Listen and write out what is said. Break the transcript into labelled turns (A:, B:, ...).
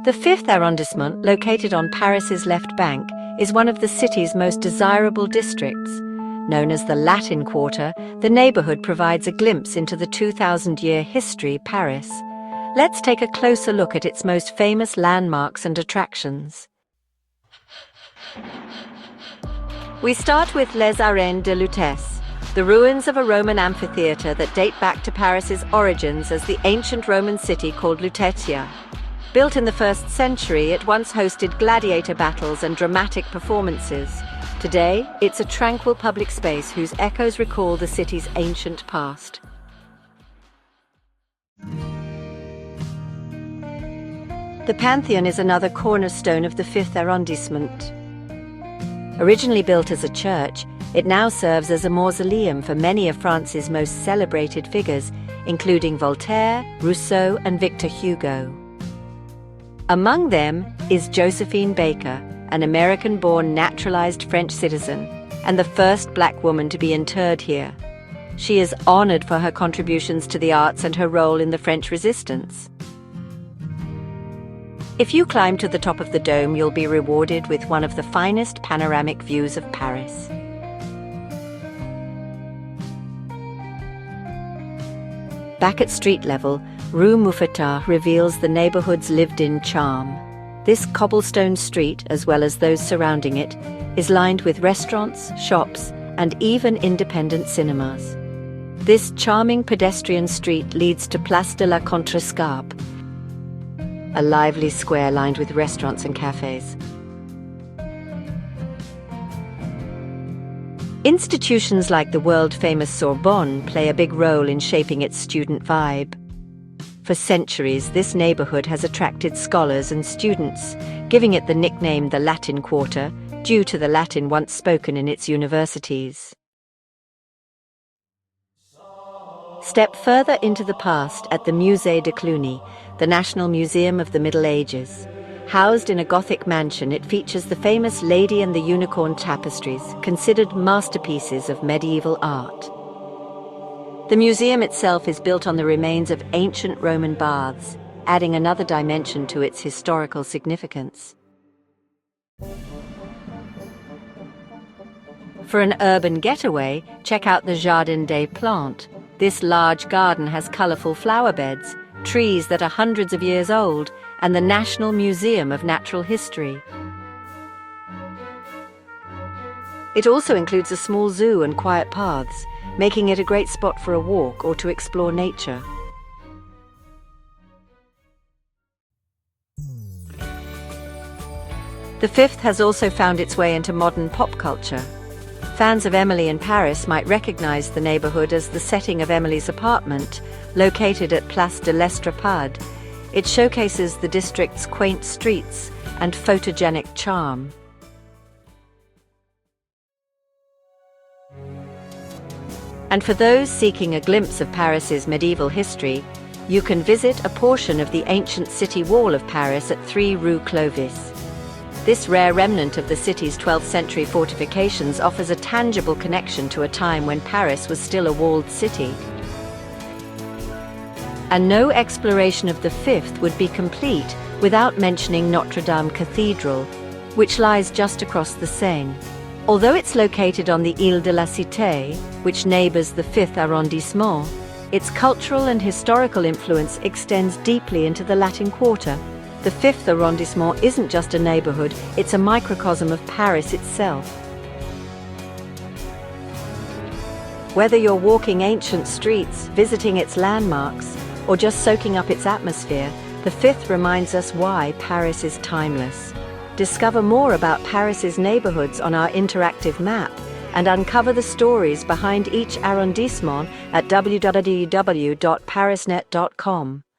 A: The 5th Arrondissement, located on Paris's left bank, is one of the city's most desirable districts. Known as the Latin Quarter, the neighborhood provides a glimpse into the 2,000-year history of Paris. Let's take a closer look at its most famous landmarks and attractions. We start with Les Arènes de Lutèce, the ruins of a Roman amphitheatre that date back to Paris's origins as the ancient Roman city called Lutetia. Built in the 1st century, it once hosted gladiator battles and dramatic performances. Today, it's a tranquil public space whose echoes recall the city's ancient past. The Pantheon is another cornerstone of the 5th Arrondissement. Originally built as a church, it now serves as a mausoleum for many of France's most celebrated figures, including Voltaire, Rousseau, and Victor Hugo. Among them is Josephine Baker, an American-born naturalized French citizen, and the first black woman to be interred here. She is honored for her contributions to the arts and her role in the French Resistance. If you climb to the top of the dome, you'll be rewarded with one of the finest panoramic views of Paris. Back at street level, Rue Mouffetard reveals the neighborhood's lived-in charm. This cobblestone street, as well as those surrounding it, is lined with restaurants, shops, and even independent cinemas. This charming pedestrian street leads to Place de la Contrescarpe, a lively square lined with restaurants and cafes. Institutions like the world-famous Sorbonne play a big role in shaping its student vibe. For centuries, this neighborhood has attracted scholars and students, giving it the nickname the Latin Quarter, due to the Latin once spoken in its universities. Step further into the past at the Musée de Cluny, the National Museum of the Middle Ages. Housed in a Gothic mansion, it features the famous Lady and the Unicorn tapestries, considered masterpieces of medieval art. The museum itself is built on the remains of ancient Roman baths, adding another dimension to its historical significance. For an urban getaway, check out the Jardin des Plantes. This large garden has colorful flower beds, trees that are hundreds of years old, and the National Museum of Natural History. It also includes a small zoo and quiet paths, making it a great spot for a walk or to explore nature. The 5th has also found its way into modern pop culture. Fans of Emily in Paris might recognize the neighborhood as the setting of Emily's apartment, located at Place de l'Estrapade. It showcases the district's quaint streets and photogenic charm. And for those seeking a glimpse of Paris's medieval history, you can visit a portion of the ancient city wall of Paris at 3 Rue Clovis. This rare remnant of the city's 12th century fortifications offers a tangible connection to a time when Paris was still a walled city. And no exploration of the 5th would be complete without mentioning Notre Dame Cathedral, which lies just across the Seine. Although it's located on the Ile de la Cité, which neighbors the 5th Arrondissement, its cultural and historical influence extends deeply into the Latin Quarter. The 5th Arrondissement isn't just a neighborhood, it's a microcosm of Paris itself. Whether you're walking ancient streets, visiting its landmarks, or just soaking up its atmosphere, the 5th reminds us why Paris is timeless. Discover more about Paris's neighborhoods on our interactive map and uncover the stories behind each arrondissement at www.parisnet.com.